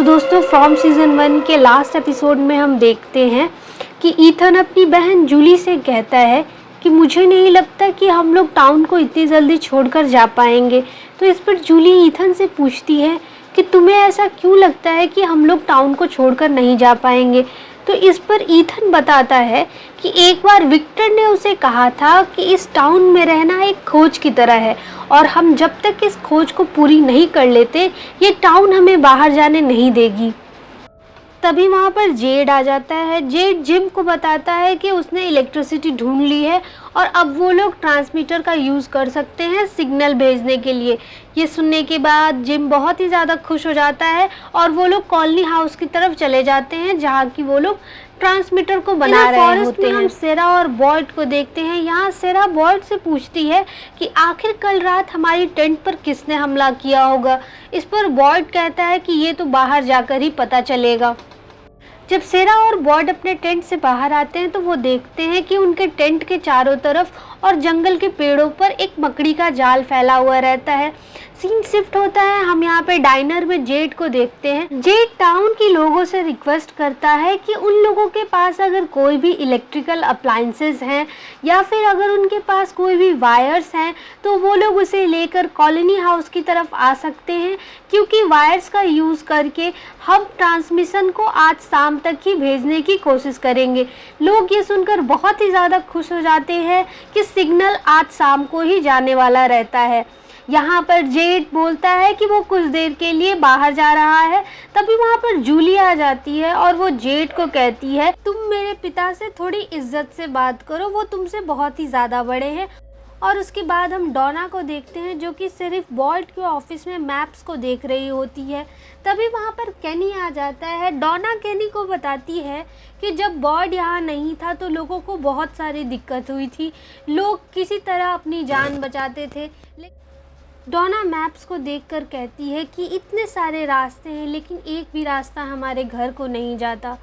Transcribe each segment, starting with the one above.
तो दोस्तों from season 1 के लास्ट एपिसोड में हम देखते हैं कि ईथन अपनी बहन जूली से कहता है कि मुझे नहीं लगता कि हम लोग टाउन को इतनी जल्दी छोड़कर जा पाएंगे। तो इस पर जूली ईथन से पूछती है कि तुम्हें ऐसा क्यों लगता है कि हम लोग टाउन को छोड़कर नहीं जा पाएंगे। तो इस पर ईथन बताता है कि एक बार विक्टर ने उसे कहा था कि इस टाउन में रहना एक खोज की तरह है और हम जब तक इस खोज को पूरी नहीं कर लेते ये टाउन हमें बाहर जाने नहीं देगी। तभी वहाँ पर जेड आ जाता है। जेड जिम को बताता है कि उसने इलेक्ट्रिसिटी ढूंढ ली है और अब वो लोग ट्रांसमीटर का यूज़ कर सकते हैं सिग्नल भेजने के लिए। ये सुनने के बाद जिम बहुत ही ज़्यादा खुश हो जाता है और वो लोग कॉलोनी हाउस की तरफ चले जाते हैं जहाँ की वो लोग ट्रांसमीटर को बना रहे होते हैं। हम सेरा और बॉयड को देखते हैं। यहाँ सेरा बॉयड से पूछती है कि आखिर कल रात हमारी टेंट पर किसने हमला किया होगा। इस पर बॉयड कहता है कि ये तो बाहर जाकर ही पता चलेगा। जब सेरा और बॉयड अपने टेंट से बाहर आते हैं तो वो देखते हैं कि उनके टेंट के चारों तरफ और जंगल के पेड़ों पर एक मकड़ी का जाल फैला हुआ रहता है। सीन शिफ्ट होता है। हम यहाँ पे डाइनर में जेड को देखते हैं। जेड टाउन के लोगों से रिक्वेस्ट करता है कि उन लोगों के पास अगर कोई भी इलेक्ट्रिकल अप्लायंसेस हैं या फिर अगर उनके पास कोई भी वायर्स हैं तो वो लोग उसे लेकर कॉलोनी हाउस की तरफ आ सकते हैं, क्योंकि वायर्स का यूज़ करके हम ट्रांसमिशन को आज शाम तक ही भेजने की कोशिश करेंगे। लोग ये सुनकर बहुत ही ज़्यादा खुश हो जाते हैं कि सिग्नल आज शाम को ही जाने वाला रहता है। यहाँ पर जेड बोलता है कि वो कुछ देर के लिए बाहर जा रहा है। तभी वहाँ पर जूली आ जाती है और वो जेड को कहती है तुम मेरे पिता से थोड़ी इज्जत से बात करो, वो तुमसे बहुत ही ज़्यादा बड़े हैं। और उसके बाद हम डोना को देखते हैं जो कि सिर्फ बॉयड के ऑफिस में मैप्स को देख रही होती है। तभी वहाँ पर केनी आ जाता है। डोना केनी को बताती है कि जब बॉयड यहाँ नहीं था तो लोगों को बहुत सारी दिक्कत हुई थी, लोग किसी तरह अपनी जान बचाते थे। डोना मैप्स को देखकर कहती है कि इतने सारे रास्ते हैं लेकिन एक भी रास्ता हमारे घर को नहीं जाता।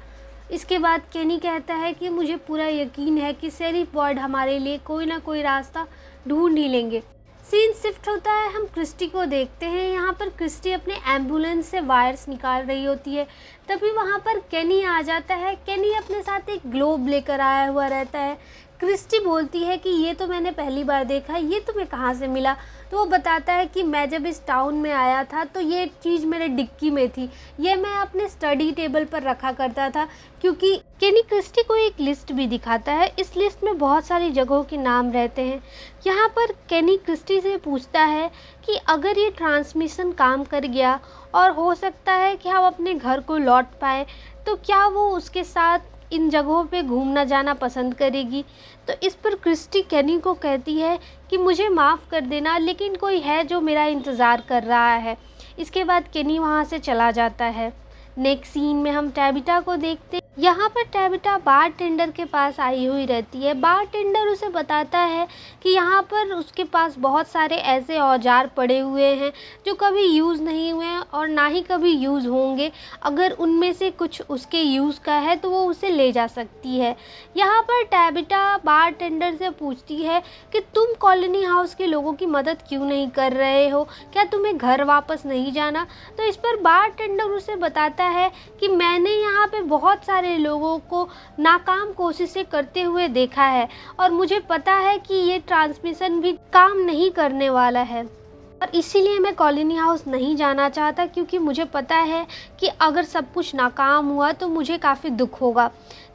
इसके बाद केनी कहता है कि मुझे पूरा यकीन है कि शेरिफ बॉयड हमारे लिए कोई ना कोई रास्ता ढूंढ ही लेंगे। सीन शिफ्ट होता है। हम क्रिस्टी को देखते हैं। यहाँ पर क्रिस्टी अपने एम्बुलेंस से वायर्स निकाल रही होती है। तभी वहाँ पर केनी आ जाता है। केनी अपने साथ एक ग्लोब लेकर आया हुआ रहता है। क्रिस्टी बोलती है कि ये तो मैंने पहली बार देखा, ये तुम्हें कहाँ से मिला। तो वो बताता है कि मैं जब इस टाउन में आया था तो ये चीज़ मेरे डिक्की में थी, ये मैं अपने स्टडी टेबल पर रखा करता था। क्योंकि केनी क्रिस्टी को एक लिस्ट भी दिखाता है। इस लिस्ट में बहुत सारी जगहों के नाम रहते हैं। यहाँ पर केनी क्रिस्टी से पूछता है कि अगर ये ट्रांसमिशन काम कर गया और हो सकता है कि हम अपने घर को लौट पाए तो क्या वो उसके साथ इन जगहों पे घूमना जाना पसंद करेगी। तो इस पर क्रिस्टी केनी को कहती है कि मुझे माफ़ कर देना लेकिन कोई है जो मेरा इंतज़ार कर रहा है। इसके बाद केनी वहाँ से चला जाता है। नेक्स्ट सीन में हम टैबिटा को देखते हैं। यहाँ पर टैबिटा बार टेंडर के पास आई हुई रहती है। बार टेंडर उसे बताता है कि यहाँ पर उसके पास बहुत सारे ऐसे औजार पड़े हुए हैं जो कभी यूज़ नहीं हुए हैं और ना ही कभी यूज़ होंगे। अगर उनमें से कुछ उसके यूज़ का है तो वो उसे ले जा सकती है। यहाँ पर टैबिटा बार टेंडर से पूछती है कि तुम कॉलोनी हाउस के लोगों की मदद क्यों नहीं कर रहे हो, क्या तुम्हें घर वापस नहीं जाना। तो इस पर बार टेंडर उसे बताता है कि मैंने यहाँ पे बहुत सारे लोगों को नाकाम कोशिशें करते हुए देखा है और मुझे पता है कि ये ट्रांसमिशन भी काम नहीं करने वाला है और इसीलिए मैं कॉलोनी हाउस नहीं जाना चाहता, क्योंकि मुझे पता है कि अगर सब कुछ नाकाम हुआ तो मुझे काफ़ी दुख होगा।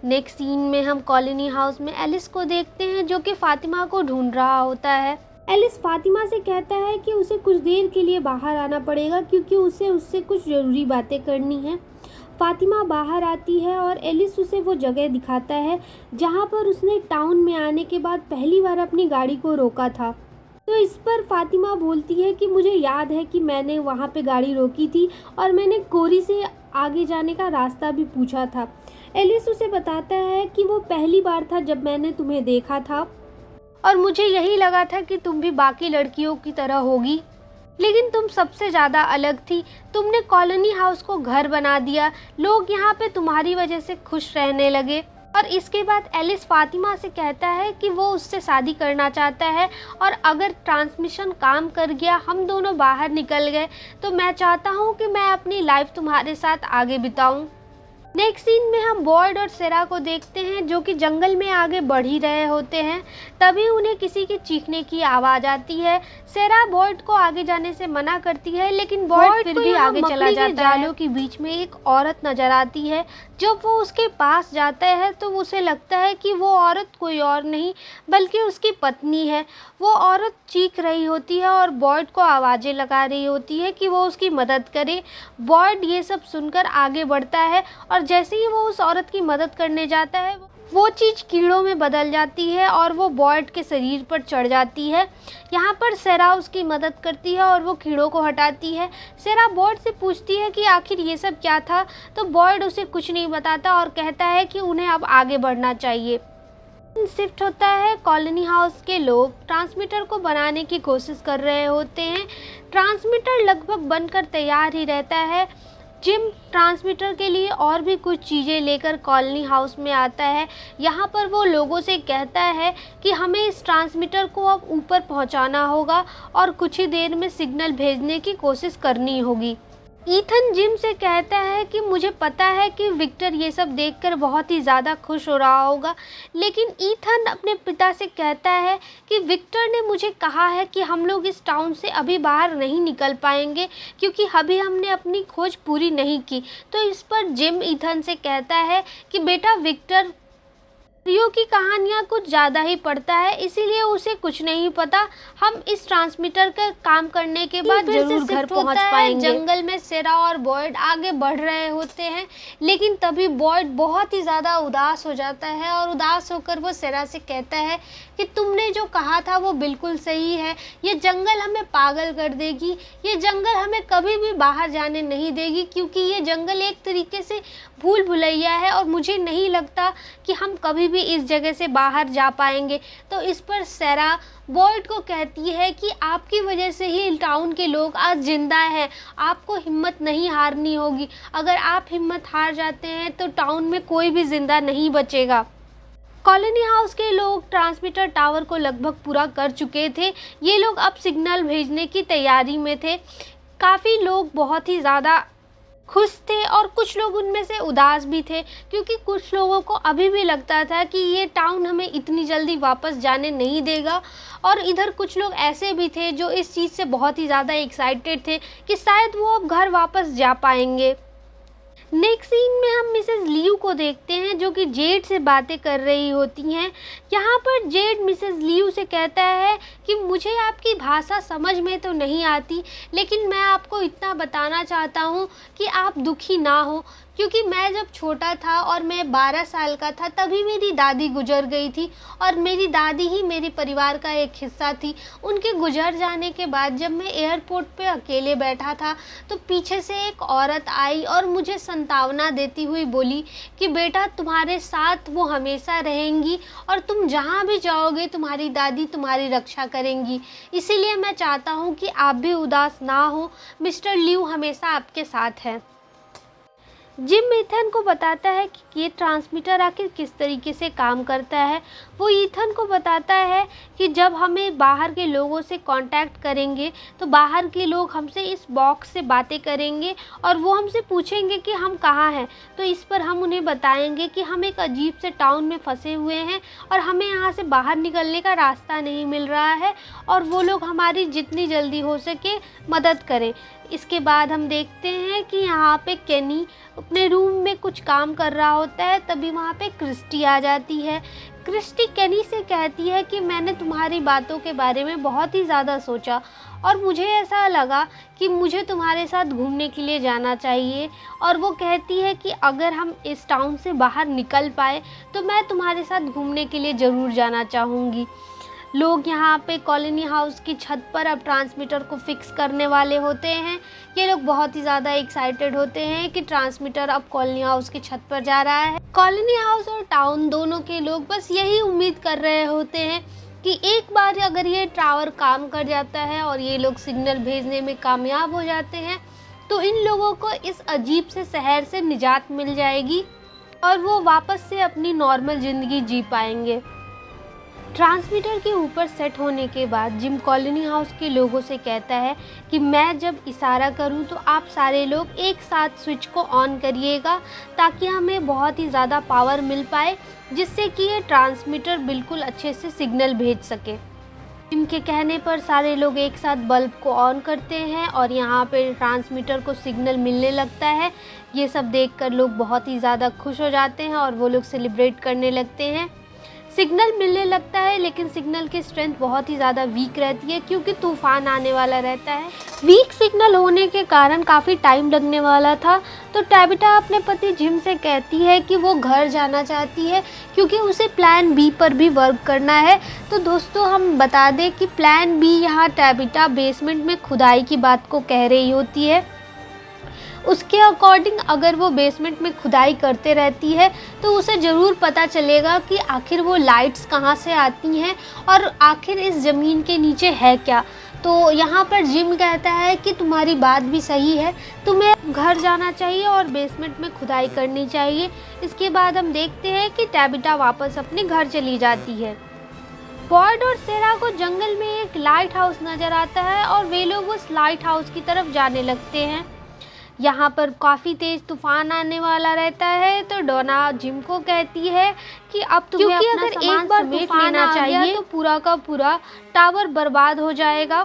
नेक्स्ट सीन में हम कॉलोनी हाउस में एलिस को देखते हैं जो कि फातिमा को ढूंढ रहा होता है। एलिस फातिमा से कहता है कि उसे कुछ देर के लिए बाहर आना पड़ेगा क्योंकि उसे उससे कुछ ज़रूरी बातें करनी है। फातिमा बाहर आती है और एलिस उसे वो जगह दिखाता है जहाँ पर उसने टाउन में आने के बाद पहली बार अपनी गाड़ी को रोका था। तो इस पर फातिमा बोलती है कि मुझे याद है कि मैंने वहाँ पे गाड़ी रोकी थी और मैंने कोरी से आगे जाने का रास्ता भी पूछा था। एलिस उसे बताता है कि वो पहली बार था जब मैंने तुम्हें देखा था और मुझे यही लगा था कि तुम भी बाकी लड़कियों की तरह होगी, लेकिन तुम सबसे ज़्यादा अलग थी। तुमने कॉलोनी हाउस को घर बना दिया, लोग यहाँ पे तुम्हारी वजह से खुश रहने लगे। और इसके बाद एलिस फातिमा से कहता है कि वो उससे शादी करना चाहता है और अगर ट्रांसमिशन काम कर गया, हम दोनों बाहर निकल गए, तो मैं चाहता हूँ कि मैं अपनी लाइफ तुम्हारे साथ आगे बिताऊँ। नेक्स्ट सीन में हम बॉयड और सेरा को देखते हैं जो कि जंगल में आगे बढ़ ही रहे होते हैं। तभी उन्हें किसी के चीखने की आवाज़ आती है। सेरा बॉयड को आगे जाने से मना करती है, लेकिन बॉयड फिर भी आगे चला जाता है। जालों के बीच में एक औरत नज़र आती है। जब वो उसके पास जाता है तो उसे लगता है कि वो औरत कोई और नहीं बल्कि उसकी पत्नी है। वो औरत चीख रही होती है और बॉयड को आवाज़ें लगा रही होती है कि वो उसकी मदद करे। बॉयड ये सब सुनकर आगे बढ़ता है और जैसे ही वो उस औरत की मदद करने जाता है, वो चीज़ कीड़ों में बदल जाती है और वो बॉयड के शरीर पर चढ़ जाती है। यहाँ पर सेरा उसकी मदद करती है और वो कीड़ों को हटाती है। सेरा बॉयड से पूछती है कि आखिर ये सब क्या था, तो बॉयड उसे कुछ नहीं बताता और कहता है कि उन्हें अब आगे बढ़ना चाहिए। शिफ्ट होता है। कॉलोनी हाउस के लोग ट्रांसमीटर को बनाने की कोशिश कर रहे होते हैं। ट्रांसमीटर लगभग बनकर तैयार ही रहता है। जिम ट्रांसमीटर के लिए और भी कुछ चीज़ें लेकर कॉलोनी हाउस में आता है। यहाँ पर वो लोगों से कहता है कि हमें इस ट्रांसमीटर को अब ऊपर पहुँचाना होगा और कुछ ही देर में सिग्नल भेजने की कोशिश करनी होगी। ईथन जिम से कहता है कि मुझे पता है कि विक्टर ये सब देखकर बहुत ही ज़्यादा खुश हो रहा होगा, लेकिन ईथन अपने पिता से कहता है कि विक्टर ने मुझे कहा है कि हम लोग इस टाउन से अभी बाहर नहीं निकल पाएंगे क्योंकि अभी हमने अपनी खोज पूरी नहीं की। तो इस पर जिम ईथन से कहता है कि बेटा विक्टर रियो की कहानियाँ कुछ ज़्यादा ही पढ़ता है, इसीलिए उसे कुछ नहीं पता। हम इस ट्रांसमीटर का काम करने के बाद जरूर घर पहुंच पाएंगे। जंगल में सेरा और बॉयड आगे बढ़ रहे होते हैं, लेकिन तभी बॉयड बहुत ही ज़्यादा उदास हो जाता है और उदास होकर वो सेरा से कहता है कि तुमने जो कहा था वो बिल्कुल सही है। ये जंगल हमें पागल कर देगी, ये जंगल हमें कभी भी बाहर जाने नहीं देगी क्योंकि ये जंगल एक तरीके से भूल भुलैया है और मुझे नहीं लगता कि हम कभी भी इस जगह से बाहर जा पाएंगे। तो इस पर सेरा बॉयड को कहती है कि आपकी वजह से ही टाउन के लोग आज जिंदा हैं, आपको हिम्मत नहीं हारनी होगी। अगर आप हिम्मत हार जाते हैं तो टाउन में कोई भी जिंदा नहीं बचेगा। कॉलोनी हाउस के लोग ट्रांसमीटर टावर को लगभग पूरा कर चुके थे। ये लोग अब सिग्नल भेजने की तैयारी में थे। काफ़ी लोग बहुत ही ज़्यादा खुश थे और कुछ लोग उनमें से उदास भी थे क्योंकि कुछ लोगों को अभी भी लगता था कि ये टाउन हमें इतनी जल्दी वापस जाने नहीं देगा। और इधर कुछ लोग ऐसे भी थे जो इस चीज़ से बहुत ही ज़्यादा एक्साइटेड थे कि शायद वो अब घर वापस जा पाएंगे। नेक्स्ट सीन में हम मिसेस लियू को देखते हैं जो कि जेड से बातें कर रही होती हैं। यहाँ पर जेड मिसेस लियू से कहता है कि मुझे आपकी भाषा समझ में तो नहीं आती, लेकिन मैं आपको इतना बताना चाहता हूँ कि आप दुखी ना हो, क्योंकि मैं जब छोटा था और मैं 12 साल का था तभी मेरी दादी गुजर गई थी और मेरी दादी ही मेरे परिवार का एक हिस्सा थी। उनके गुजर जाने के बाद जब मैं एयरपोर्ट पे अकेले बैठा था तो पीछे से एक औरत आई और मुझे सांत्वना देती हुई बोली कि बेटा तुम्हारे साथ वो हमेशा रहेंगी और तुम जहाँ भी जाओगे तुम्हारी दादी तुम्हारी रक्षा करेंगी। इसीलिए मैं चाहता हूँ कि आप भी उदास ना हो, मिस्टर लियू हमेशा आपके साथ है। जिम ईथन को बताता है कि ये ट्रांसमीटर आखिर किस तरीके से काम करता है। वो ईथन को बताता है कि जब हमें बाहर के लोगों से कांटेक्ट करेंगे तो बाहर के लोग हमसे इस बॉक्स से बातें करेंगे और वो हमसे पूछेंगे कि हम कहाँ हैं। तो इस पर हम उन्हें बताएंगे कि हम एक अजीब से टाउन में फंसे हुए हैं और हमें यहाँ से बाहर निकलने का रास्ता नहीं मिल रहा है और वो लोग हमारी जितनी जल्दी हो सके मदद करें। इसके बाद हम देखते हैं कि यहाँ पे केनी अपने रूम में कुछ काम कर रहा होता है। तभी वहाँ पे क्रिस्टी आ जाती है। क्रिस्टी केनी से कहती है कि मैंने तुम्हारी बातों के बारे में बहुत ही ज़्यादा सोचा और मुझे ऐसा लगा कि मुझे तुम्हारे साथ घूमने के लिए जाना चाहिए। और वो कहती है कि अगर हम इस टाउन से बाहर निकल पाए तो मैं तुम्हारे साथ घूमने के लिए ज़रूर जाना चाहूँगी। लोग यहाँ पे कॉलोनी हाउस की छत पर अब ट्रांसमीटर को फिक्स करने वाले होते हैं। ये लोग बहुत ही ज़्यादा एक्साइटेड होते हैं कि ट्रांसमीटर अब कॉलोनी हाउस की छत पर जा रहा है। कॉलोनी हाउस और टाउन दोनों के लोग बस यही उम्मीद कर रहे होते हैं कि एक बार अगर ये टावर काम कर जाता है और ये लोग सिग्नल भेजने में कामयाब हो जाते हैं तो इन लोगों को इस अजीब से शहर से निजात मिल जाएगी और वो वापस से अपनी नॉर्मल ज़िंदगी जी पाएंगे। ट्रांसमीटर के ऊपर सेट होने के बाद जिम कॉलोनी हाउस के लोगों से कहता है कि मैं जब इशारा करूं तो आप सारे लोग एक साथ स्विच को ऑन करिएगा, ताकि हमें बहुत ही ज़्यादा पावर मिल पाए, जिससे कि ये ट्रांसमीटर बिल्कुल अच्छे से सिग्नल भेज सके। जिम के कहने पर सारे लोग एक साथ बल्ब को ऑन करते हैं और यहाँ पे ट्रांसमीटर को सिग्नल मिलने लगता है। ये सब देखकर लोग बहुत ही ज़्यादा खुश हो जाते हैं और वो लोग सेलिब्रेट करने लगते हैं। सिग्नल मिलने लगता है, लेकिन सिग्नल की स्ट्रेंथ बहुत ही ज़्यादा वीक रहती है, क्योंकि तूफान आने वाला रहता है। वीक सिग्नल होने के कारण काफ़ी टाइम लगने वाला था। तो टैबिटा अपने पति जिम से कहती है कि वो घर जाना चाहती है, क्योंकि उसे प्लान बी पर भी वर्क करना है। तो दोस्तों, हम बता दें कि प्लान बी यहाँ टैबिटा बेसमेंट में खुदाई की बात को कह रही होती है। उसके अकॉर्डिंग अगर वो बेसमेंट में खुदाई करते रहती है तो उसे ज़रूर पता चलेगा कि आखिर वो लाइट्स कहाँ से आती हैं और आखिर इस ज़मीन के नीचे है क्या। तो यहाँ पर जिम कहता है कि तुम्हारी बात भी सही है, तुम्हें घर जाना चाहिए और बेसमेंट में खुदाई करनी चाहिए। इसके बाद हम देखते हैं कि टैबिटा वापस अपने घर चली जाती है। बॉयड और सेरा को जंगल में एक लाइट हाउस नज़र आता है और वे लोग उस लाइट हाउस की तरफ जाने लगते हैं। यहाँ पर काफ़ी तेज़ तूफान आने वाला रहता है। तो डोना जिम को कहती है कि अब तुम्हें अपना सामान समेट लेना चाहिए, तो पूरा का पूरा टावर बर्बाद हो जाएगा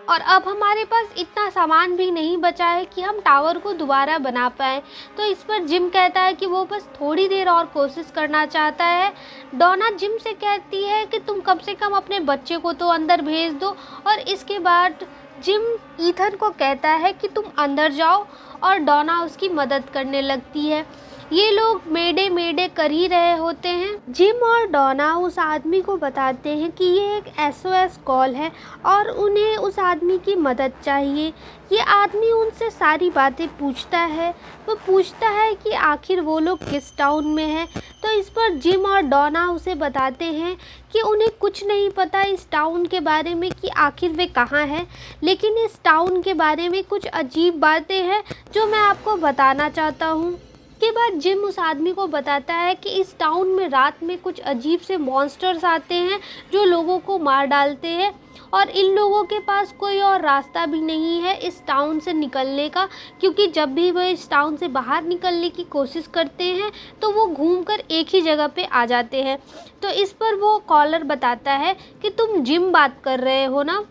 और अब हमारे पास इतना सामान भी नहीं बचा है कि हम टावर को दोबारा बना पाएँ। तो इस पर जिम कहता है कि वो बस थोड़ी देर और कोशिश करना चाहता है। डोना जिम से कहती है कि तुम कम से कम अपने बच्चे को तो अंदर भेज दो, और इसके बाद जिम ईथन को कहता है कि तुम अंदर जाओ, और डोना उसकी मदद करने लगती है। ये लोग मेडे मेडे कर ही रहे होते हैं। जिम और डोना उस आदमी को बताते हैं कि ये एक SOS कॉल है और उन्हें उस आदमी की मदद चाहिए। ये आदमी उनसे सारी बातें पूछता है। वो पूछता है कि आखिर वो लोग किस टाउन में हैं। तो इस पर जिम और डोना उसे बताते हैं कि उन्हें कुछ नहीं पता इस टाउन के बारे में कि आखिर वे कहाँ हैं, लेकिन इस टाउन के बारे में कुछ अजीब बातें हैं जो मैं आपको बताना चाहता हूँ। के बाद जिम उस आदमी को बताता है कि इस टाउन में रात में कुछ अजीब से मॉन्स्टर्स आते हैं जो लोगों को मार डालते हैं, और इन लोगों के पास कोई और रास्ता भी नहीं है इस टाउन से निकलने का, क्योंकि जब भी वो इस टाउन से बाहर निकलने की कोशिश करते हैं तो वो घूमकर एक ही जगह पे आ जाते हैं। तो इस पर वो कॉलर बताता है कि तुम जिम बात कर रहे हो ना।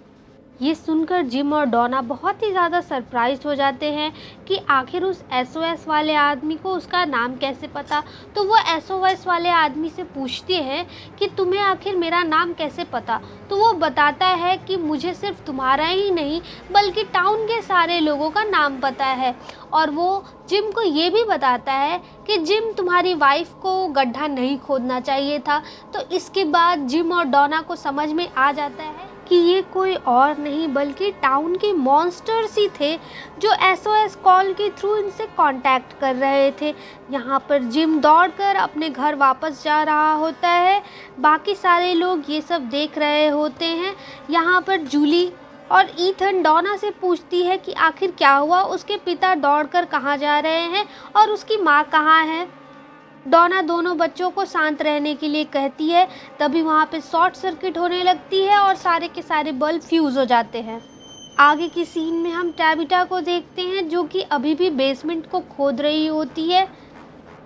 ये सुनकर जिम और डोना बहुत ही ज़्यादा सरप्राइज हो जाते हैं कि आखिर उस SOS वाले आदमी को उसका नाम कैसे पता। तो वो SOS वाले आदमी से पूछते हैं कि तुम्हें आखिर मेरा नाम कैसे पता। तो वो बताता है कि मुझे सिर्फ तुम्हारा ही नहीं बल्कि टाउन के सारे लोगों का नाम पता है। और वो जिम को ये भी बताता है कि जिम, तुम्हारी वाइफ को गड्ढा नहीं खोदना चाहिए था। तो इसके बाद जिम और डोना को समझ में आ जाता है कि ये कोई और नहीं बल्कि टाउन के मॉन्स्टर्स ही थे जो SOS कॉल के थ्रू इनसे कांटेक्ट कर रहे थे। यहाँ पर जिम दौड़कर अपने घर वापस जा रहा होता है। बाकी सारे लोग ये सब देख रहे होते हैं। यहाँ पर जूली और ईथन डोना से पूछती है कि आखिर क्या हुआ, उसके पिता दौड़कर कहाँ जा रहे हैं और उसकी माँ कहाँ है। डोना दोनों बच्चों को शांत रहने के लिए कहती है। तभी वहाँ पे शॉर्ट सर्किट होने लगती है और सारे के सारे बल्ब फ्यूज़ हो जाते हैं। आगे की सीन में हम टैबिटा को देखते हैं जो कि अभी भी बेसमेंट को खोद रही होती है।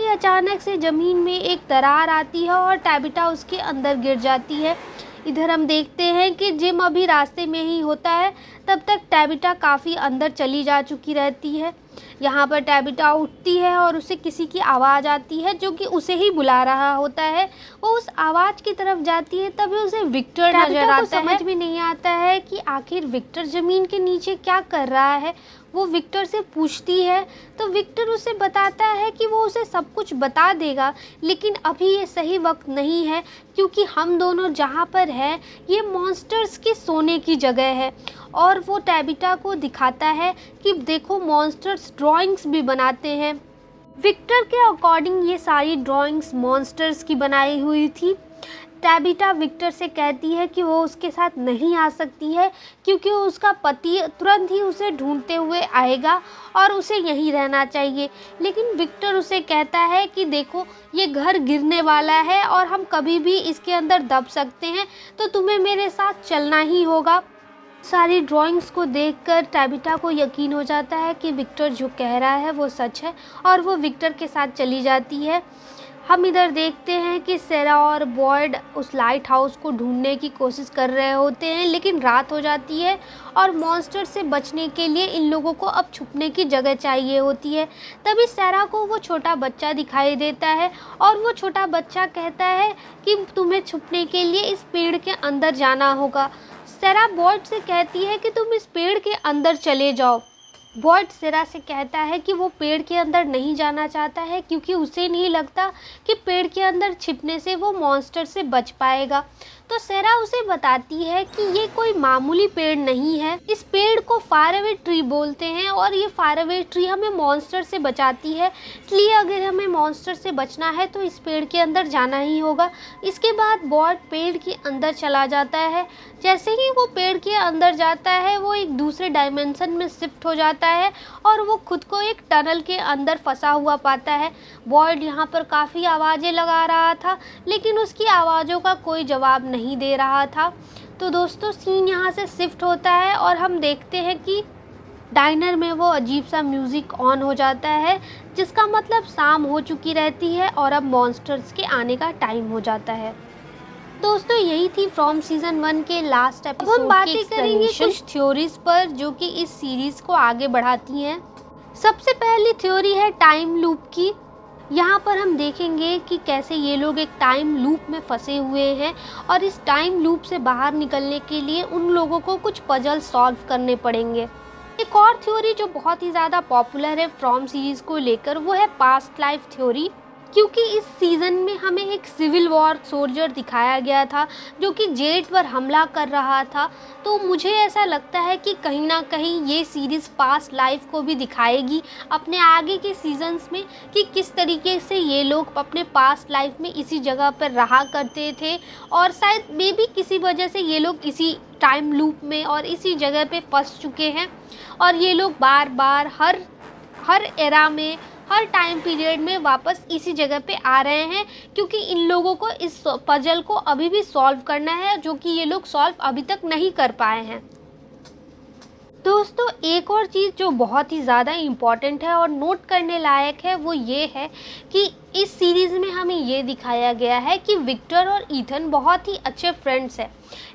अचानक से ज़मीन में एक दरार आती है और टैबिटा उसके अंदर गिर जाती है। इधर हम देखते हैं कि जिम अभी रास्ते में ही होता है। तब तक टैबिटा काफ़ी अंदर चली जा चुकी रहती है। यहाँ पर टैबिटा उठती है और उसे किसी की आवाज़ आती है जो कि उसे ही बुला रहा होता है। वो उस आवाज़ की तरफ जाती है, तभी उसे विक्टर नजर आता है। समझ में नहीं आता है कि आखिर विक्टर ज़मीन के नीचे क्या कर रहा है। वो विक्टर से पूछती है तो विक्टर उसे बताता है कि वो उसे सब कुछ बता देगा, लेकिन अभी ये सही वक्त नहीं है, क्योंकि हम दोनों जहाँ पर हैं ये मॉन्स्टर्स के सोने की जगह है। और वो टैबिटा को दिखाता है कि देखो, मॉन्स्टर्स ड्राइंग्स भी बनाते हैं। विक्टर के अकॉर्डिंग ये सारी ड्राइंग्स मॉन्स्टर्स की बनाई हुई थी। टैबिटा विक्टर से कहती है कि वो उसके साथ नहीं आ सकती है क्योंकि उसका पति तुरंत ही उसे ढूंढते हुए आएगा और उसे यहीं रहना चाहिए। लेकिन विक्टर उसे कहता है कि देखो, ये घर गिरने वाला है और हम कभी भी इसके अंदर दब सकते हैं, तो तुम्हें मेरे साथ चलना ही होगा। सारी ड्राइंग्स को देखकर टैबिटा को यकीन हो जाता है कि विक्टर जो कह रहा है वो सच है और वो विक्टर के साथ चली जाती है। हम इधर देखते हैं कि सेरा और बॉयड उस लाइट हाउस को ढूंढने की कोशिश कर रहे होते हैं, लेकिन रात हो जाती है और मॉन्स्टर से बचने के लिए इन लोगों को अब छुपने की जगह चाहिए होती है। तभी सेरा को वो छोटा बच्चा दिखाई देता है और वो छोटा बच्चा कहता है कि तुम्हें छुपने के लिए इस पेड़ के अंदर जाना होगा। सेरा बॉयड से कहती है कि तुम इस पेड़ के अंदर चले जाओ। बॉयड सेरा से कहता है कि वो पेड़ के अंदर नहीं जाना चाहता है क्योंकि उसे नहीं लगता कि पेड़ के अंदर छिपने से वो मॉन्स्टर से बच पाएगा। तो सेरा उसे बताती है कि ये कोई मामूली पेड़ नहीं है, इस पेड़ को फार अवे ट्री बोलते हैं और ये फार अवे ट्री हमें मॉन्स्टर से बचाती है, इसलिए अगर हमें मॉन्स्टर से बचना है तो इस पेड़ के अंदर जाना ही होगा। इसके बाद बॉयड पेड़ के अंदर चला जाता है। जैसे ही वो पेड़ के अंदर जाता है वो एक दूसरे डायमेंशन में शिफ्ट हो जाता है और वो खुद को एक टनल के अंदर फंसा हुआ पाता है। बॉयड यहाँ पर काफ़ी आवाज़ें लगा रहा था, लेकिन उसकी आवाज़ों का कोई जवाब नहीं दे रहा था। तो दोस्तों, सीन यहाँ से शिफ्ट होता है और हम देखते हैं कि डाइनर में वो अजीब सा म्यूज़िक ऑन हो जाता है, जिसका मतलब शाम हो चुकी रहती है और अब मॉन्स्टर्स के आने का टाइम हो जाता है। दोस्तों, यही थी फ्रॉम सीज़न 1 के लास्ट एपिसोड। हम बातें करेंगे कुछ थ्योरीज पर जो कि इस सीरीज़ को आगे बढ़ाती हैं। सबसे पहली थ्योरी है टाइम लूप की। यहाँ पर हम देखेंगे कि कैसे ये लोग एक टाइम लूप में फंसे हुए हैं और इस टाइम लूप से बाहर निकलने के लिए उन लोगों को कुछ पजल सॉल्व करने पड़ेंगे। एक और थ्योरी जो बहुत ही ज़्यादा पॉपुलर है फ्रॉम सीरीज़ को लेकर, वो है पास्ट लाइफ थ्योरी, क्योंकि इस सीज़न में हमें एक सिविल वॉर सोल्जर दिखाया गया था जो कि जेड पर हमला कर रहा था। तो मुझे ऐसा लगता है कि कहीं ना कहीं ये सीरीज़ पास्ट लाइफ को भी दिखाएगी अपने आगे के सीजन्स में कि किस तरीके से ये लोग अपने पास्ट लाइफ में इसी जगह पर रहा करते थे और शायद मे भी किसी वजह से ये लोग इसी टाइम लूप में और इसी जगह पे फंस चुके हैं और ये लोग बार बार हर एरा में, हर टाइम पीरियड में वापस इसी जगह पे आ रहे हैं, क्योंकि इन लोगों को इस पजल को अभी भी सॉल्व करना है जो कि ये लोग सॉल्व अभी तक नहीं कर पाए हैं। दोस्तों, एक और चीज़ जो बहुत ही ज़्यादा इम्पॉर्टेंट है और नोट करने लायक है वो ये है कि इस सीरीज़ में हमें ये दिखाया गया है कि विक्टर और ईथन बहुत ही अच्छे फ्रेंड्स हैं।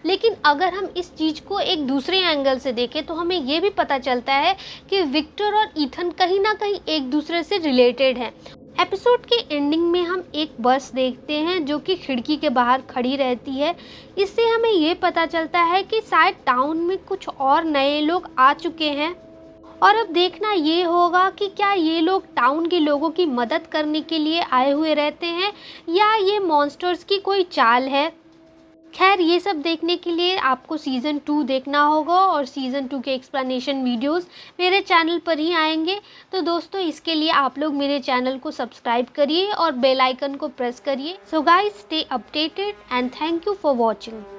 लेकिन अगर हम इस चीज़ को एक दूसरे एंगल से देखें तो हमें ये भी पता चलता है कि विक्टर और ईथन कहीं ना कहीं एक दूसरे से रिलेटेड हैं। एपिसोड के एंडिंग में हम एक बस देखते हैं जो कि खिड़की के बाहर खड़ी रहती है। इससे हमें ये पता चलता है कि शायद टाउन में कुछ और नए लोग आ चुके हैं और अब देखना ये होगा कि क्या ये लोग टाउन के लोगों की मदद करने के लिए आए हुए रहते हैं या ये मॉन्स्टर्स की कोई चाल है। खैर, ये सब देखने के लिए आपको सीज़न 2 देखना होगा और सीज़न 2 के एक्सप्लेनेशन वीडियोस मेरे चैनल पर ही आएंगे। तो दोस्तों, इसके लिए आप लोग मेरे चैनल को सब्सक्राइब करिए और बेल आइकन को प्रेस करिए। So guys, stay updated and thank you for watching.